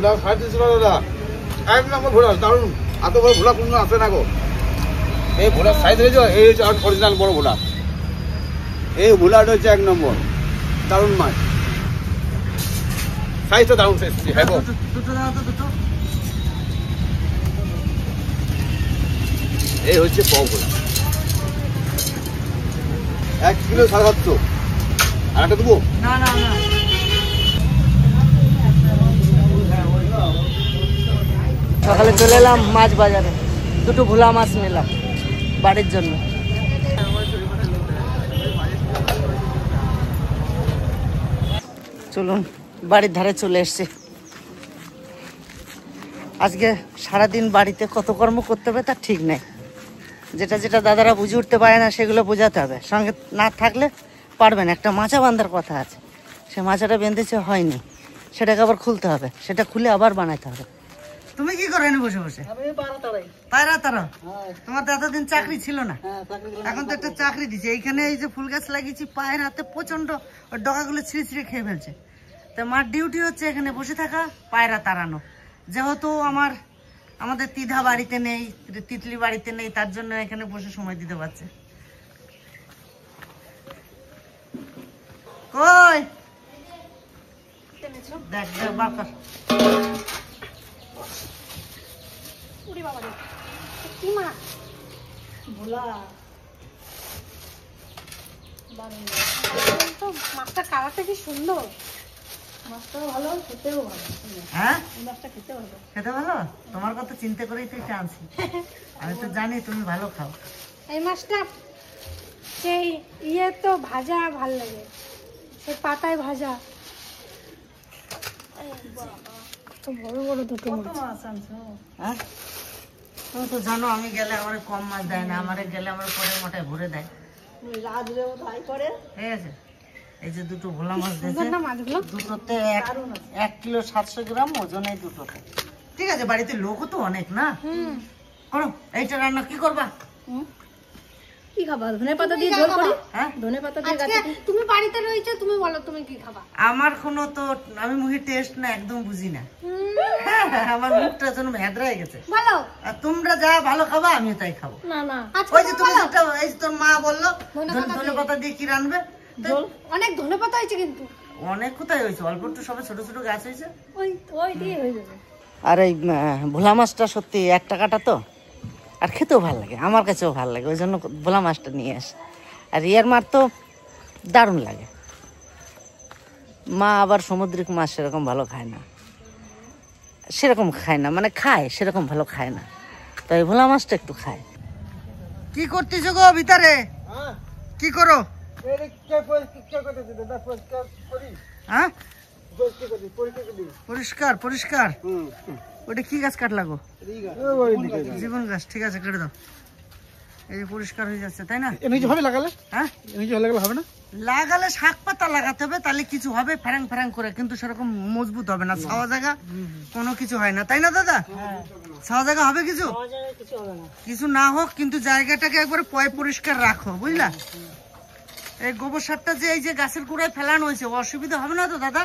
ভোলা 350 টাকা দাদা, এক নম্বর ভোলা, দারুন। এত বড় ভোলা কোনো আসে না গো। এই ভোলার সাইজ হয়েছে, এই হচ্ছে অরিজিনাল বড় ভোলা। এই ভোলাটা হচ্ছে এক নম্বর, দারুন মাছ, সাইজটা দারুন সাইজ। হ্যাঁ গো, দুটো দাও তো, দুটো। এই হচ্ছে পাও ভোলা, 1 কিলো 750। আর একটা দেবো? না না না, সকালে চলে এলাম মাছ বাজারে, দুটো ভোলা মাছ নিলাম বাড়ির জন্য। চলুন বাড়ির ধারে চলে এসছি। আজকে সারাদিন বাড়িতে কত কর্ম করতে হবে তার ঠিক নেই। যেটা যেটা দাদারা বুঝে উঠতে পারে না সেগুলো বোঝাতে হবে, সঙ্গে না থাকলে পারবেন। একটা মাচা বাঁধার কথা আছে, সে মাচাটা বেঁধেছে হয়নি, সেটাকে আবার খুলতে হবে, সেটা খুলে আবার বানাইতে হবে। তুমি কি করো এনে বসে বসে? পায়রা তারা? তোমার তো এতদিন চাকরি ছিল না, এখন তো একটা চাকরি দিচ্ছে। এইখানে এই যে ফুল গাছ লাগিয়েছি, পায়ের হাতে প্রচন্ড ডগাগুলো ছিঁড়ে ছিঁড়ে খেয়ে ফেলছে। তো মার ডিউটি হচ্ছে এখানে বসে থাকা, পায়রা তাড়ানো। যেহেতু আমাদের তিধা বাড়িতে নেই, তিতলি বাড়িতে নেই, তার জন্য এখানে বসে সময় দিতে পারছে। কই দেখ দেখ বার কর। মাছটা কালারটা কি সুন্দর, মাছটাও ভালো, খেতেও ভালো। হ্যাঁ মাছটা খেতে ভালো, খেতে ভালো। তোমার কথা চিন্তা করেই তো এটা আনছি, আমি তো জানি তুমি ভালো খাও। এই মাছটা সেই ইয়ে তো ভাজা ভাল লাগে, সেই পাতায় ভাজা। বড় বড় দুটো মাছ আনছো। হ্যাঁ তুমি তো জানো আমি গেলে আমার কম মাছ দেয় না, আমার গেলে আমার পরে মোটায় ভরে দেয়। ঠিক আছে, এই যে দুটো ভোলা মাছ দিয়েছে, দুটোতে 1 কিলো 700 গ্রাম ওজন, এই দুটোতে। ঠিক আছে, বাড়িতে লোকও তো অনেক না। করো এইটা রান্না। কি করবা? কি খাবা? ধনেপাতা দিয়ে ঝোল করি। হ্যাঁ, ধনেপাতা দিয়ে গাছে। তুমি বাড়িতে রইছো, তুমি বলো তুমি কি খাবা? আমার কোনো তো, আমি মুখে টেস্ট না একদম বুঝি না। আমার মুখটা যেন ভেদরা হয়ে গেছে। ভালো, আর তোমরা যা ভালো খাবা আমিও তাই খাবো। না না, ওই যে তুমি যেটা, এই যে তোর মা বললো ধনেপাতা দিয়ে কি রান্নবে, অনেক ধনেপাতা হয়েছে কিন্তু। অনেক কোথায় হয়েছে, অল্প একটু সবে ছোট ছোট গাছ হয়েছে, ওই দিয়ে হয়ে যাবে। আর এই ভোলা মাছটা সত্যি 1 টাকাটা তো, আর খেতেও ভালো লাগে, আমার কাছেও ভালো লাগে, ওই জন্য ভোলা মাছটা নিয়ে আসে। আর ইয়ার মাছ তো দারুণ লাগে। মা আবার সামুদ্রিক মাছ সেরকম ভালো খায় না, মানে খায় সেরকম ভালো খায় না, তাই ভোলা মাছটা একটু খায়। কি করতেছ গো ভিতরে? কি করো? হ্যাঁ, পরিষ্কার পরিষ্কার। ওটা কি গাছ কাটলা গো? জীবন গাছ। ঠিক আছে, কেটে দাও। এই যে পরিষ্কার হয়ে যাচ্ছে, তাই না? হবে লাগালে? হ্যাঁ, লাগালে হবে না? লাগালে শাক পাতা লাগাতে হবে, তাহলে কিছু হবে ফ্যারাং ফ্যারাং করে, কিন্তু সেরকম মজবুত হবে না। ছাওয়া জায়গা কোনো কিছু হয় না, তাই না দাদা? ছাওয়া জায়গা হবে কিছু, কিছু না হোক, কিন্তু জায়গাটাকে একবার পরিষ্কার রাখো, বুঝলা? এই গোবর সারটা যে এই যে গাছের গোড়ায় ফেলানো হয়েছে, অসুবিধা হবে না তো দাদা?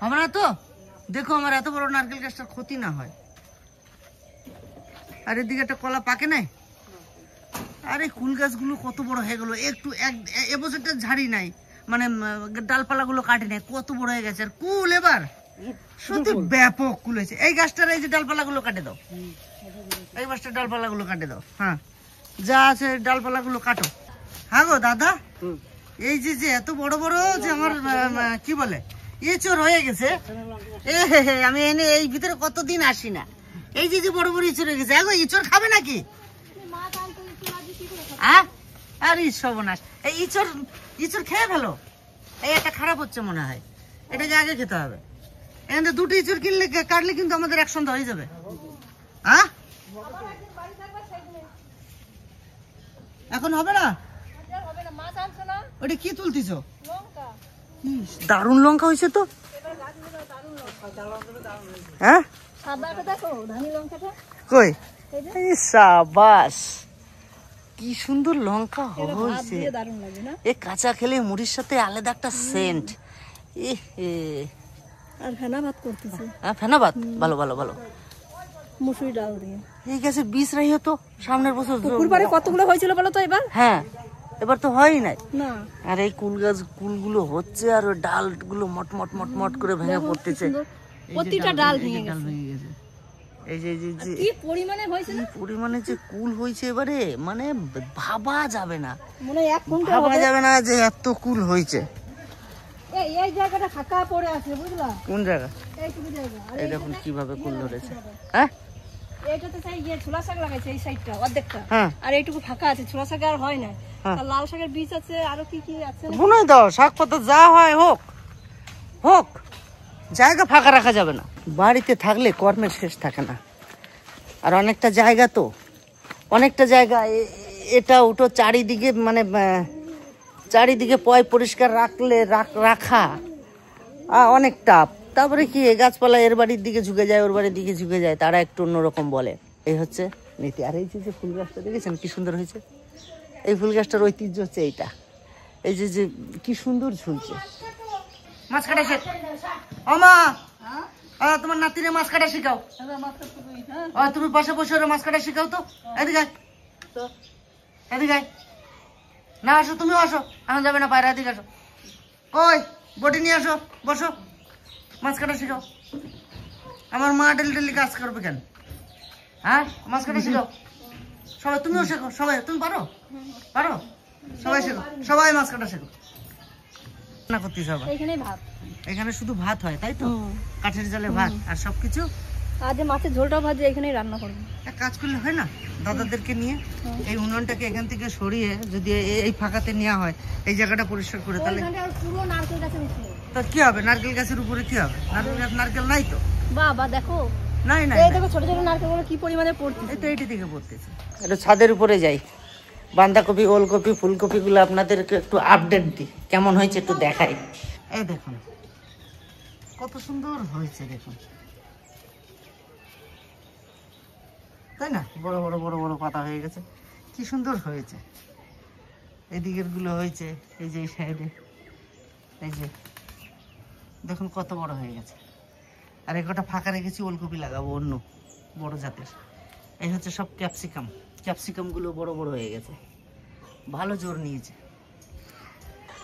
হবে না তো? দেখো আমার এত বড় নারকেল গাছটার ক্ষতি না হয়। আর এদিকে একটা কলা পাকে নাই। আরে কুল গাছগুলো কত বড় হয়ে গেল, একটু এবছরটা ঝাড়ি নাই, মানে ডালপালা গুলো কাটি নাই, কত বড় হয়ে গেছে। আর কুল এবার সত্যি ব্যাপক কুল হয়েছে। এই গাছটার এই যে ডালপালা গুলো কাটে দাও, এই গাছটার ডালপালা গুলো কাটে দাও। হ্যাঁ, যা আছে ডালপালা গুলো কাটো। হ্যাঁ গো দাদা, এই যে যে এত বড় বড় যে আমার কি বলে এঁচড় হয়ে গেছে, আমি এনে এই ভিতরে কতদিন আসি না, এই যে যে বড় বড় ইঁচড় হয়ে গেছে। এখন ইঁচড় খাবে নাকি? আর সর্বনাশ, এই ইঁচড় খেয়ে ফেলো। এই একটা খারাপ হচ্ছে মনে হয়, এটাকে আগে খেতে হবে। এখানে দুটো ইঁচড় কিনলে কাটলে কিন্তু আমাদের এক সন্ধ্যা হয়ে যাবে। হ্যাঁ, এখন হবে না? ওটা কি তুলতিছ? দারুণ লঙ্কা হয়েছে তো। হ্যাঁ, কই সাবাস, কি সুন্দর লঙ্কা হয়েছে। এ কাঁচা খেলে মুড়ির সাথে আলাদা একটা সেন্ট। আর ফেনা ভাত করতেছে। হ্যাঁ ফেনা ভাত, ভালো ভালো ভালো। মুসুরি ডাল দিয়ে। এই গাছের বীজ রাই হতো সামনের বছর। পুকুর পাড়ে কতগুলো হয়েছিল বলো তো এবার? হ্যাঁ এবার তো হয়ই নাই। না। আর এই কুল গাছ কুলগুলো হচ্ছে আর ওই ডালগুলো মটমট মটমট করে ভেঙে পড়তেছে। প্রতিটা ডাল ভেঙে ডাল গেছে। ভেঙে গেছে। এই যে যে যে কি পরিমাণে হয়েছে না? পরিমাণে যে কুল হয়েছে এবারে, মানে ভাবা যাবে না, মনে হয় 1 কুইন্টাল ভাবা হবে। যাবে না যে এত কুল হয়েছে। এই জায়গাটা ফাঁকা পড়ে আছে বুঝলা? কোন জায়গা? এইটুকু জায়গা। আর এই দেখুন কিভাবে কুল ধরেছে। হ্যাঁ এইটাতে চাই ছোলা শাক লাগাইছে এই সাইডটা অর্ধেকটা। হ্যাঁ আর এইটুকু ফাঁকা আছে, ছোলা শাক আর হয় না। আর লাল শাকের বীজ আছে, আরো কি কি আছে। বুনই দাও, শাক পাতা যা হয় হোক হোক, জায়গা ফাঁকা রাখা যাবে না। বাড়িতে থাকলে কর্মের শেষ থাকে না। আর অনেকটা জায়গা তো, অনেকটা জায়গা এটা ওটো চারিদিকে, মানে চারিদিকে পয় পরিষ্কার রাখলে রাখা অনেক টাপ। তারপরে কি গাছপালা এর বাড়ির দিকে ঝুঁকে যায়, ওর বাড়ির দিকে ঝুঁকে যায়, তারা একটু অন্যরকম বলে। এই হচ্ছে নীতি। আর এই যে ফুল গাছটা দেখেছেন কি সুন্দর হয়েছে? এই ফুল গাছটার ঐতিহ্য হচ্ছে এইটা। এই যে যে কি সুন্দর ঝুলছে। মাছ কাটা শেখ। ও মা, তোমার নাতিরে মাছ কাটা শিখাও। তুমি পাশে বসে মাছ কাটা শিখাও তো। এদিকে এদিকে না, আসো তুমিও আসো, এখন যাবে না বাইরে, এদিকে আসো। ওই বটি নিয়ে আসো, বসো, মাছ কাটা শিখাও। আমার মা ডেলি ডেলি কাজ করবে কেন? হ্যাঁ মাছ কাটা শিখাও সবাই, তুমিও শেখো সবাই। তুমি পারো? পারো? সবাই শেখো, সবাই মাছ কাটা শেখো। না করতেছ আবার? এইখানে ভাত। এখানে শুধু ভাত হয় তাই তো? কাঠের জালে ভাত আর সবকিছু। আজ মাছের ঝোলটাও ভাজি এখানেই রান্না করবো। এক কাজ করলে হয় না, দাদাদেরকে নিয়ে এই উনুনটাকে এখান থেকে সরিয়ে যদি এই ফাঁকাতে নেওয়া হয়, এই জায়গাটা পরিষ্কার করে, তাহলে পুরো নারকেল গাছের উপরে। তা কি হবে? নারকেল গাছের উপরে কি হবে? নারকেল গাছ, নারকেল নাই তো। বাবা দেখো, নাই নাই, এই দেখো ছোট ছোট নারকেলগুলো কি পরিমাণে পড়ছে। এই তো এইটি দিকে পড়তেছে। একটু ছাদের উপরে যাই, বাঁধাকপি, ওলকপি, ফুলকপিগুলো আপনাদেরকে একটু আপডেট দিই, কেমন হয়েছে একটু দেখাই। এই দেখুন কত সুন্দর হয়েছে, দেখুন তাই না? বড় বড় বড় বড় পাতা হয়ে গেছে, কি সুন্দর হয়েছে। এদিকের গুলো হয়েছে, এই যে সাইডে, এই যে দেখুন কত বড় হয়ে গেছে। আর একটা ফাঁকা রেখেছি, ওলকপি লাগাবো অন্য বড় জাতের। এই হচ্ছে সব ক্যাপসিকাম, ক্যাপসিকাম গুলো বড় বড় হয়ে গেছে, ভালো জোর নিয়েছে।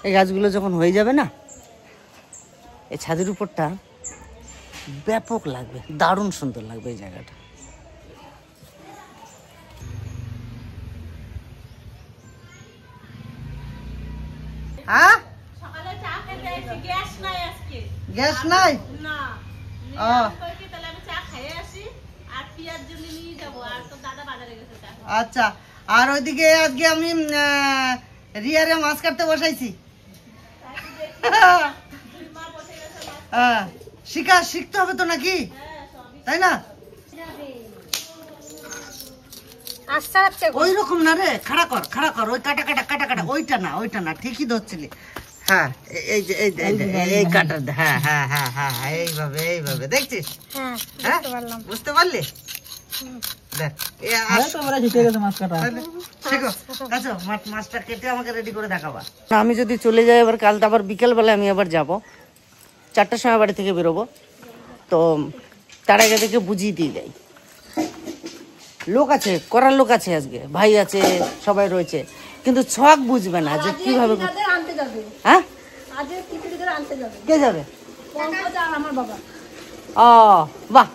এই গাছগুলো যখন হয়ে যাবে না, এই ছাদের উপরটা ব্যাপক লাগবে, দারুণ সুন্দর লাগবে এই জায়গাটা। হ্যাঁ গ্যাস নাই? আচ্ছা, আর ওইদিকে আজকে আমি রিয়ারে মাছ কাটতে বসাইছি। শিখতে হবে তো নাকি, তাই না? ওই রকম না রে, খাড়া কর খাড়া কর, ওই কাটা কাটা কাটা কাটা, ওইটা না ওইটা না, ঠিকই ধরছিলি। হ্যাঁ এই যে এই কাটা, হ্যাঁ হ্যাঁ হ্যাঁ হ্যাঁ এইভাবে এইভাবে, দেখছিস? হ্যাঁ বুঝতে পারলি? দেখ মাছটা কেটে আমাকে রেডি করে দেখাবা। আমি যদি চলে যাই এবার, কাল তো আবার বিকেলবেলা আমি আবার যাব, 4টার সময় বাড়ি থেকে বেরোবো, তো তার আগে থেকে বুঝিয়ে দিয়ে যাই। লোক আছে, করার লোক আছে, আজকে ভাই আছে, সবাই রয়েছে, কিন্তু ছক বুঝবে না যে কিভাবে। হ্যাঁ কে যাবে? ও বাহ,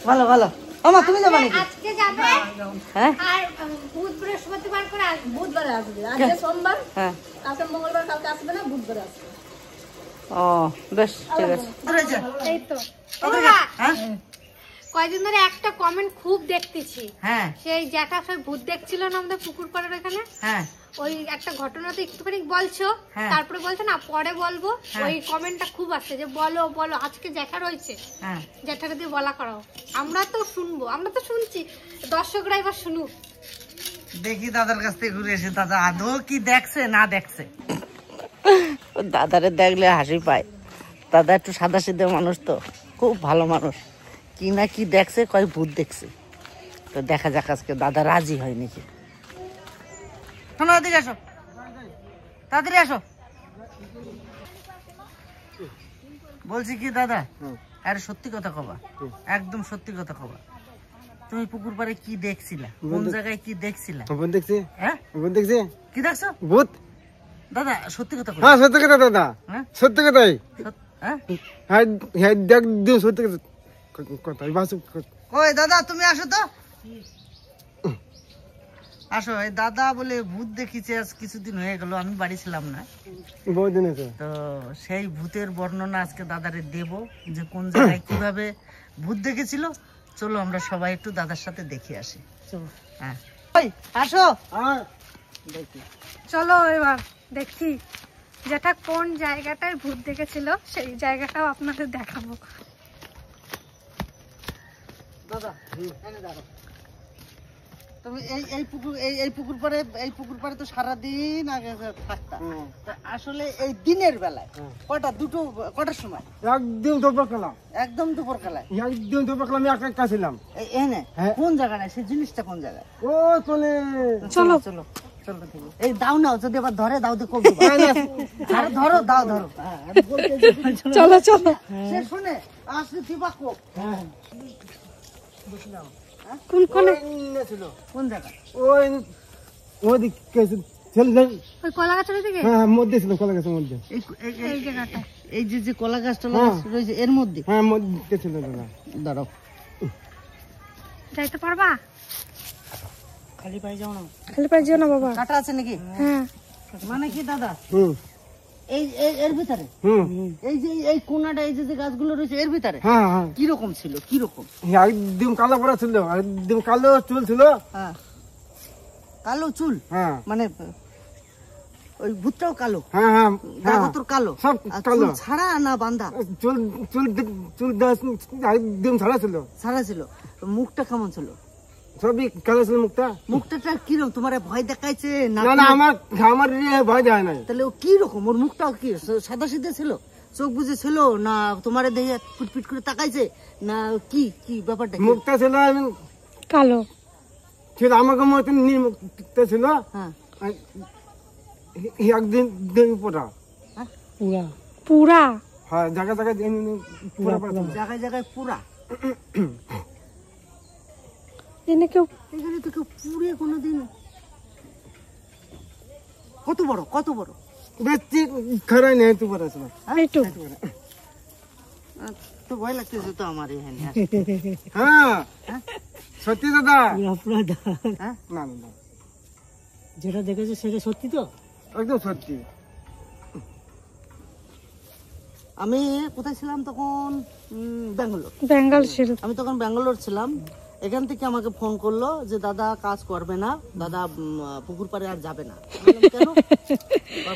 ভালো ভালো। আমা তুমি যাবে নাকি? আজকে যাবে, হ্যাঁ, আর বুধ বৃহস্পতিবার করে বুধবারে আসবে। আজকে সোমবার, হ্যাঁ কালকে মঙ্গলবার, কালকে আসবে না, বুধবারে আসবে। ও বেশ, ঠিক আছে। এই তো হ্যাঁ কয়দিন ধরে একটা কমেন্ট খুব দেখতেছি, হ্যাঁ সেই যেটা সব ভূত দেখছিল না আমাদের পুকুর পাড়ের এখানে, হ্যাঁ ওই একটা ঘটনা তো একটুখানি বলছো, হ্যাঁ। তারপরে বলছো না পরে বলবো, হ্যাঁ। ওই কমেন্টটা খুব আসছে যে বলো বলো আজকে জ্যাঠা রয়েছে, হ্যাঁ জ্যাঠাকে দিয়ে বলা করাও। আমরা তো শুনবো, আমরা তো শুনছি, দর্শকরা এবার শুনুক। দেখি দাদার কাছ থেকে ঘুরে এসে দাদা আদৌ কি দেখছে না দেখছে। দাদারে দেখলে হাসি পায়, দাদা একটু সাদা সিধে মানুষ তো, খুব ভালো মানুষ। কি না কি দেখছে, কয় ভূত দেখছে, তো দেখা যাক আজকে দাদা রাজি হয় নাকি। শোনো ওদিকে আসো, তাড়াতাড়ি আসো। বলছি কি দাদা, হুম। আরে সত্যি কথা কবা, একদম সত্যি কথা কবা। তুমি পুকুর পাড়ে কি দেখছিলা, কোন জায়গায় কি দেখছিলা? ভূত দেখছি। হ্যাঁ ভূত দেখছি। কি দেখছো ভূত। দাদা? সত্যি কথা কবা। হ্যাঁ সত্যি কথা দাদা, হ্যাঁ সত্যি কথাই। হ্যাঁ হ্যাঁ হ্যাঁ একদম সত্যি কথা। বাসু ওই দাদা তুমি আসো তো, আসো। এই দাদা বলে ভূত দেখিছে, আজ কিছুদিন হয়ে গেল, আমি বাড়ি ছিলাম না। বহুত দিন আছে। তো সেই ভূতের বর্ণনা আজকে দাদারে দেব, যে কোন জায়গায় কিভাবে ভূত দেখেছিল। চলো আমরা সবাই একটু দাদার সাথে দেখে আসি। হ্যাঁ ওই আসো। হ্যাঁ দেখি চলো এবার দেখি যেটা কোন জায়গাটায় ভূত দেখেছিল সেই জায়গাটাও আপনাদের দেখাবো। দাদা এখানে দাঁড়াও। তুমি এই পুকুর পাড়ে তো সারাদিন আগে থাকতা। তা আসলে এই দিনের বেলায় কটার সময়? একদম দুপুর কালা। একদম দুপুর বেলায়। একদম দুপুর কালা আমি একা ছিলাম। এনে হ্যাঁ। কোন জায়গায় সেই জিনিসটা কোন জায়গায়? ও কোনে। চলো চলো চলো দেখি। এই দাও নাও, যদি আবার ধরে দাও তো কবি। আরে ধরো, দাও ধরো। চলো চলো সে শুনে আসলে দিবা কো। হ্যাঁ বুঝলাম। কোন কোনে? ছিল কোন জায়গা? ওই ওদিকে ছিল। ওই কলা গাছের দিকে হ্যাঁ মধ্যে ছিল, কলা গাছের মধ্যে। এই জায়গাটা। এই যে কলা গাছ টলা গাছ রয়েছে এর মধ্যে। হ্যাঁ মধ্যে ছিল দাদা। দাঁড়াও, যাইতে পারবা? খালি পায়ে যাও না। খালি পাই যেও না বাবা। কাটা আছে নাকি? হ্যাঁ মানে কি দাদা? হুম এর ভিতরে হুম এই কোনাটা, এই যে গাছগুলো রয়েছে এর ভিতরে হ্যাঁ হ্যাঁ কিরকম ছিল, কিরকম? একদম কালো পড়া ছিল, একদম কালো চুল ছিল। হ্যাঁ কালো চুল, হ্যাঁ মানে ওই ভূতটাও কালো, হ্যাঁ হ্যাঁ দাগতর কালো, সব আর কালো। চুল ছাড়া না বাঁধা? চুল চুল চুল একদম ছাড়া ছিল। ছাড়া ছিল। মুখটা কেমন ছিল? সবই কালো ছিল মুখটা। মুখটা কিরকম? তোমার ভয় দেখাইছে না? না না আমার আমার ভয় দেয় নাই। তাহলে ও কি রকম? ওর মুখটাও কি সাদা সিধে ছিল? চোখ বুঝে ছিল না তোমারে দেখে পিটপিট করে তাকাইছে না? কি কি ব্যাপারটা? মুখটা ছিল কালো ছিল আমাকে মতন মুখটা ছিল। হ্যাঁ একদিন দিন পোড়া। পুরা পুরা হ্যাঁ জায়গা জায়গায় পুরা জায়গায় জায়গায় পুরা। এনে কেউ এখানে তো কেউ পুড়ে কোনোদিন। কত বড়, কত বড়? বেশি খারাই নেই তো পড়া ছিল। একটু তো ভয় লাগতেছে তো আমার এখানে। হ্যাঁ সত্যি দাদা। হ্যাঁ না না না যেটা দেখেছো সেটা সত্যি তো? একদম সত্যি। আমি কোথায় ছিলাম তখন? ব্যাঙ্গালোর। বেঙ্গল ছিল। আমি তখন ব্যাঙ্গালোর ছিলাম। এখান থেকে আমাকে ফোন করলো যে দাদা কাজ করবে না, দাদা পুকুর পাড়ে আর যাবে না। বললাম, কেন?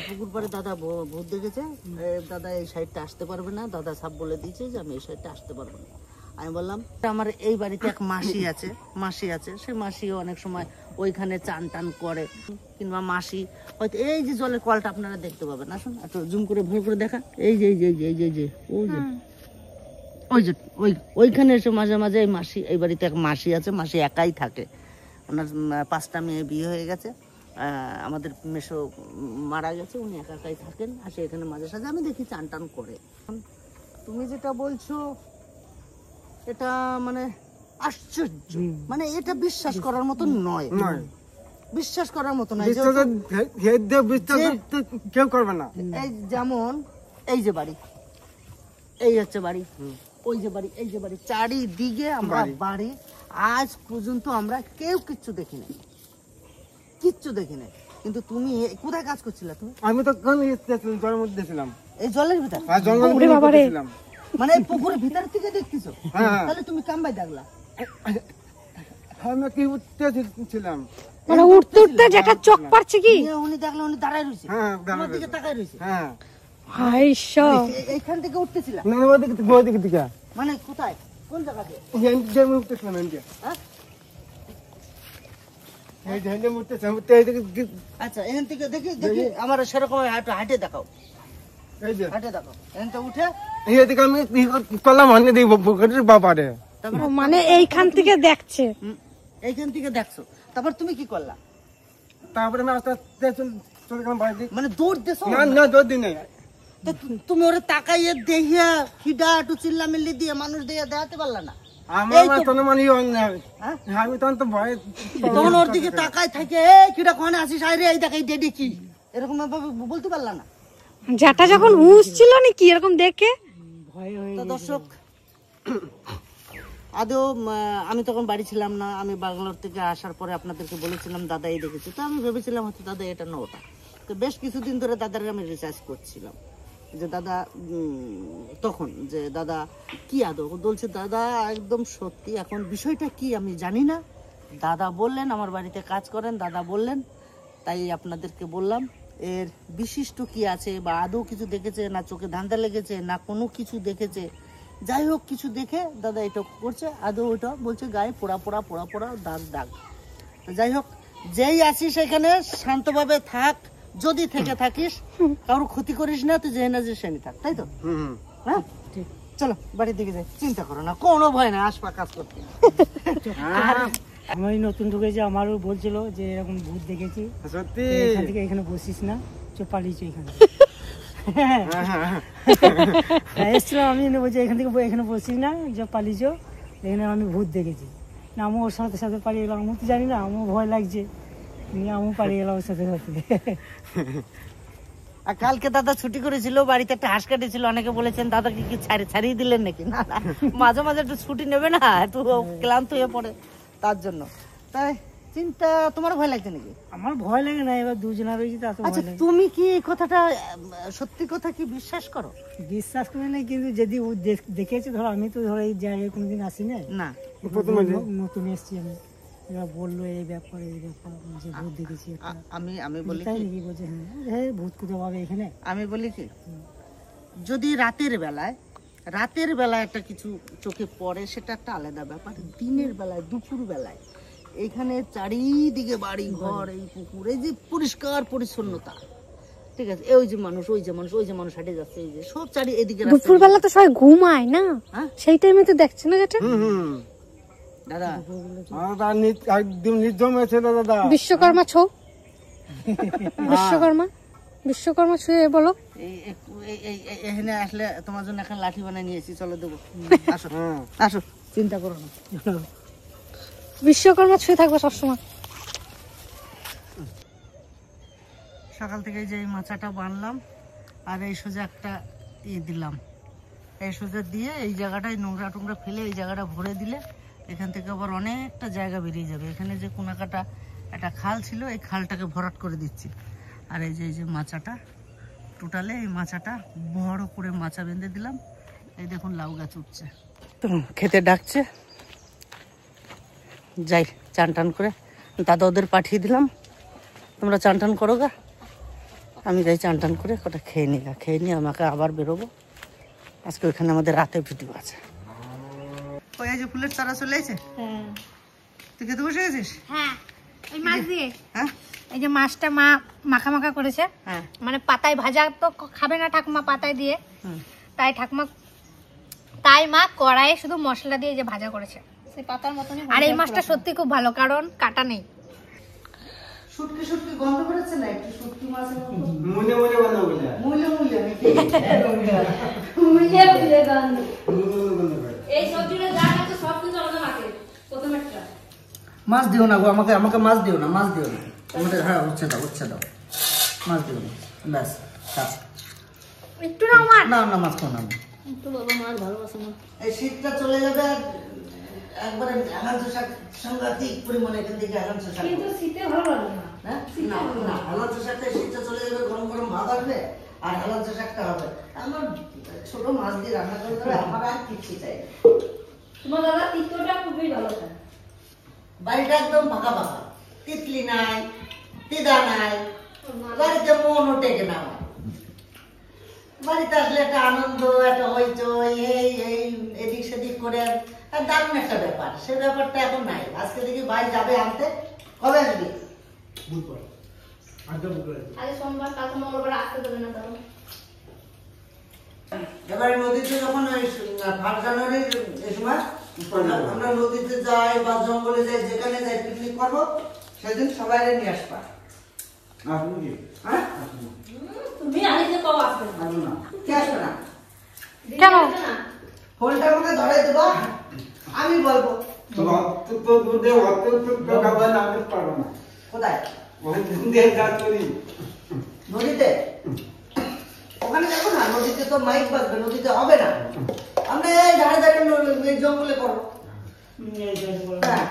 পুকুর পাড়ে দাদা ভূত দেখেছে, দাদা এই সাইডটা আসতে পারবে না, দাদা সব বলে দিয়েছে যে আমি এই সাইডটা আসতে পারবো না। আমি বললাম আমার এই বাড়িতে এক মাসি আছে, সেই মাসিও অনেক সময় ওইখানে চান টান করে, কিংবা মাসি হয়তো এই যে জলের কলটা আপনারা দেখতে পাবেন। আসুন একটু জুম করে ভালো করে দেখা। এই যে ওইখানে এসে মাঝে মাঝে এই মাসি, এই বাড়িতে এক মাসি আছে, মাসি একাই থাকে। ওনার 5টা মেয়ে বিয়ে হয়ে গেছে, আমাদের মেসো মারা গেছে, উনি একাই থাকেন। আসে এখানে মাঝে সাঝে, আমি দেখি চান টান করে। তুমি যেটা বলছো এটা মানে আশ্চর্য, মানে এটা বিশ্বাস করার মতো নয়, বিশ্বাস করার মতো নয়। কেউ করবে না। এই যেমন এই যে বাড়ি, এই হচ্ছে বাড়ি, ওই যে বাড়ি, এই যে বাড়ি, চারিদিকে আমরা বাড়ি। আজ পর্যন্ত আমরা কেউ কিচ্ছু দেখি নাই, কিচ্ছু দেখি নাই। কিন্তু তুমি কোথায় কাজ করছিলে? তুমি? আমি তো জলের মধ্যে ছিলাম। এই জলের ভিতর? জঙ্গলের মধ্যে ছিলাম। মানে এই পুকুরের ভিতর থেকে দেখতেছো? তাহলে তুমি কামবাই দেখলা? আমি কি উঠতে ছিলাম, মানে উঠতে উঠতে যেটা চোখ পাচ্ছে কি উনি দেখলে, উনি দাঁড়ায় রয়েছে, হ্যাঁ আমার দিকে তাকায় রয়েছে। হ্যাঁ হাই সব এইখান থেকে উঠতেছিলাম? না ওদিকে দিকে। মানে কোথায়, কোন জায়গাতে? উঠতেছিলাম হ্যাঁ? আচ্ছা এখান থেকে দেখি আমার সেরকম হাঁটে দেখাও, হাঁটে দেখাও। এখান থেকে উঠে আমি করলাম বাবারে। মানে এইখান থেকে দেখছে। এইখান থেকে দেখছো, তারপর তুমি কি করলা? তারপরে আমি আস্তে আস্তে চলে গেলাম বাড়ি। মানে দৌড় দিছো? না দৌড় দিই নাই, তুমি ওরে তাকাইয়ে দেখিয়া খিডা একটু চিল্লামিল্লি দিয়ে মানুষ দিয়ে দেখাতে পারলা না? আমি তখন তো ভয় তখন ওর দিকে তাকাই থাকে কিটা কোনে আসিস আরে এই দেখ এই ডেডি কি এরকম ভাবে বলতে পারলা না? যেটা যখন হুঁশ ছিল না কি এরকম দেখে ভয় হয়ে তো দর্শক আদৌ আমি তখন বাড়ি ছিলাম না, আমি বাংলার থেকে আসার পরে আপনাদেরকে বলেছিলাম দাদা এই দেখেছি, তো আমি ভেবেছিলাম হয়তো দাদা এটা না ওটা। তো বেশ কিছুদিন ধরে দাদার আমি রিসার্চ করছিলাম যে দাদা তখন যে দাদা কি আদৌ বলছে, দাদা একদম সত্যি, এখন বিষয়টা কি আমি জানি না, দাদা বললেন আমার বাড়িতে কাজ করেন, দাদা বললেন তাই আপনাদেরকে বললাম। এর বিশিষ্ট কি আছে বা আদৌ কিছু দেখেছে না চোখে ধান্দা লেগেছে না কোনো কিছু দেখেছে, যাই হোক কিছু দেখে দাদা এটা করছে, আদৌ ওটা বলছে গায়ে পোড়া পোড়া পোড়া পোড়া দাগ দাগ। তো যাই হোক যেই আসিস এখানে শান্তভাবে থাক, যদি থেকে থাকিস কারোর ক্ষতি করিস না, তুই যে না যে সেনি থাক, তাই তো? হ্যাঁ ঠিক, চলো বাড়ির দিকে যাই, চিন্তা করো না, কোনো ভয় না, আসবা কাজ করতে। আমি নতুন ঢুকেছি, আমারও বলছিল যে এরকম ভূত দেখেছি, সত্যি এখান থেকে এখানে বসিস না, পালিয়েছো এখানে। এসছিলাম আমি বলছি এখান থেকে এখানে বসিস না, যে পালিয়েছো, এখানে আমি ভূত দেখেছি না, আমি ওর সাথে সাথে পালিয়ে গেলাম, আমি তো জানি না, আমার ভয় লাগছে, আমিও পালিয়ে গেলাম ওর সাথে সাথে। আর কালকে দাদা ছুটি করেছিল, বাড়িতে একটা হাঁস কাটেছিল, অনেকে বলেছেন দাদাকে কি ছাড়িয়ে দিলেন নাকি? না না, মাঝে মাঝে একটু ছুটি নেবে না, একটু ক্লান্ত হয়ে পড়ে, তার জন্য। তাই চিন্তা, তোমার ভয় লাগছে নাকি? আমার ভয় লাগে না, এবার দুজনা রয়েছে তা তো আচ্ছা ভয় লাগে। তুমি কি এই কথাটা সত্যি কথা কি বিশ্বাস করো? বিশ্বাস করি না, কিন্তু যদি ও দেখেছে, ধরো আমি তো ধরো এই জায়গায় কোনোদিন আসি না, না নতুন এসছি আমি, এবার বললো এই ব্যাপার যে ভূত দেখেছি একটা। আমি বলি তাই কি, নাকি? বলছে হ্যাঁ, ভূত কোথাও পাবে এখানে? আমি বলি কি, যদি রাতের বেলায় একটা কিছু চোখে পড়ে সেটা একটা আলাদা ব্যাপার, দিনের বেলায় দুপুর বেলায় এইখানে চারিদিকে বাড়ি ঘর, এই পুকুর, এই যে পরিষ্কার পরিচ্ছন্নতা, ঠিক আছে, ওই যে মানুষ হেঁটে যাচ্ছে, এই যে সব চারি এদিকে দুপুরবেলা তো সবাই ঘুমায় না, হ্যাঁ? সেই টাইমে তো দেখছে না যেটা। দাদা একদম নির্জম হয়েছে দাদা। বিশ্বকর্মা ছৌ, বিশ্বকর্মা ছুঁয়ে বলো। এখানে আসলে তোমার জন্য এখন লাঠি বানাই নিয়েছি, চলো দেবো, আসো আসো, চিন্তা করো না। বিশ্বকর্মা ছুঁয়ে থাকবে সবসময়। সকাল থেকে যে এই মাচাটা বানলাম আর এই সোজা একটা দিলাম, এই সোজা দিয়ে এই জায়গাটায় নোংরা টোংরা ফেলে এই জায়গাটা ভরে দিলে এখান থেকে আবার অনেকটা জায়গা বেরিয়ে যাবে। এখানে যে কোনাকাটা একটা খাল ছিল, এই খালটাকে ভরাট করে দিচ্ছি। আর এই যে মাচাটা টোটালে, এই মাচাটা বড় করে মাচা বেঁধে দিলাম। এই দেখুন লাউ গাছ উঠছে, খেতে ডাকছে, যাই চান টান করে, দাদা ওদের পাঠিয়ে দিলাম, তোমরা চান টান করো গা, আমি যাই চান টান করে কটা খেয়ে নিয়ে আমাকে আবার বেরোবো। আজকে ওইখানে আমাদের রাতে ভিডিও আছে। ওই যে ফুলের চারা চলে এসেছে, তুই খেতে বসে গেছিস? হ্যাঁ, এই মাছ দিয়ে, হ্যাঁ এই যে মাছটা মা মাখা মাখা করেছে, হ্যাঁ মানে পাতায় ভাজা তো খাবে না ঠাকুমা পাতায় দিয়ে, হুম। তাই মা কড়াইয়ে শুধু মশলা দিয়ে যে ভাজা করেছে, সেই পাতার মতনই। আর এই মাছটা সত্যি খুব ভালো, কারণ কাটা নেই। শুটকি গন্ধ বেরোচ্ছে না একটু, শুটকি মাছের মতো মুলে গন্ধ বলে মুলে নাকি? এই সবজিটা যা আছে সব কিন্তু আলাদা মাছে, প্রথমেরটা। মাছ দিও না গো, আমাকে মাছ দিও না, আমাদের হ্যাঁ উচ্ছে দাও, মাছ দিও না, ব্যাস কাজ। একটু না মাছ, না মাছ খাও না, একটু বাবা মাছ ভালোবাসে না। এই শীতটা চলে যাবে একবারে আগামী সাংঘাতিক পরিমাণে এখান থেকে আগামী কিন্তু শীতে ভালো লাগে না। না হালাঞ্চ শাকটা শীতটা চলে যাবে, গরম গরম ভাত আসবে আর হালাঞ্চ শাকটা হবে। আমার ছোট মাছ দিয়ে রান্না করে দেবে, আমার আর কিচ্ছু চাই না। তোমার দাদা তিতটা খুবই ভালো খায়। বাড়িটা একদম ফাঁকা, তিতলি নাই, তিদা নাই, বাড়িতে মনও টেকে না। বাড়িতে আসলে একটা আনন্দ, একটা হইচই, এই এদিক সেদিক করে আর দারুণ একটা ব্যাপার, সে ব্যাপারটা এখন নাই। আজকে দেখি ভাই যাবে আনতে, কবে আসবি? আজ সোমবার, কাল মঙ্গলবার আসতে দেবে না তাহলে। এবারে নদীতে যখন ওই 1 জানুয়ারির এই সময় আমরা নদীতে যাই বা জঙ্গলে যাই, যেখানে যাই পিকনিক করবো, সেদিন সবাই নিয়ে আসবা, আসুন কি? হ্যাঁ তুমি আইলে কও আসবে না। আসুন না। কে আসবে না? কেন ফোনটার মধ্যে ধরে দেবো, আমি বলবো। তো দুধে অত খাবার না করতে পারবো না। কোথায়? ওই দুধে যাচ্ছি। নদীতে? ওখানে দেখো না, নদীতে তো মাইক বাজবে, নদীতে হবে না। আমরা এই ধারে ধারে জঙ্গলে করবো। এই যে বলো। হ্যাঁ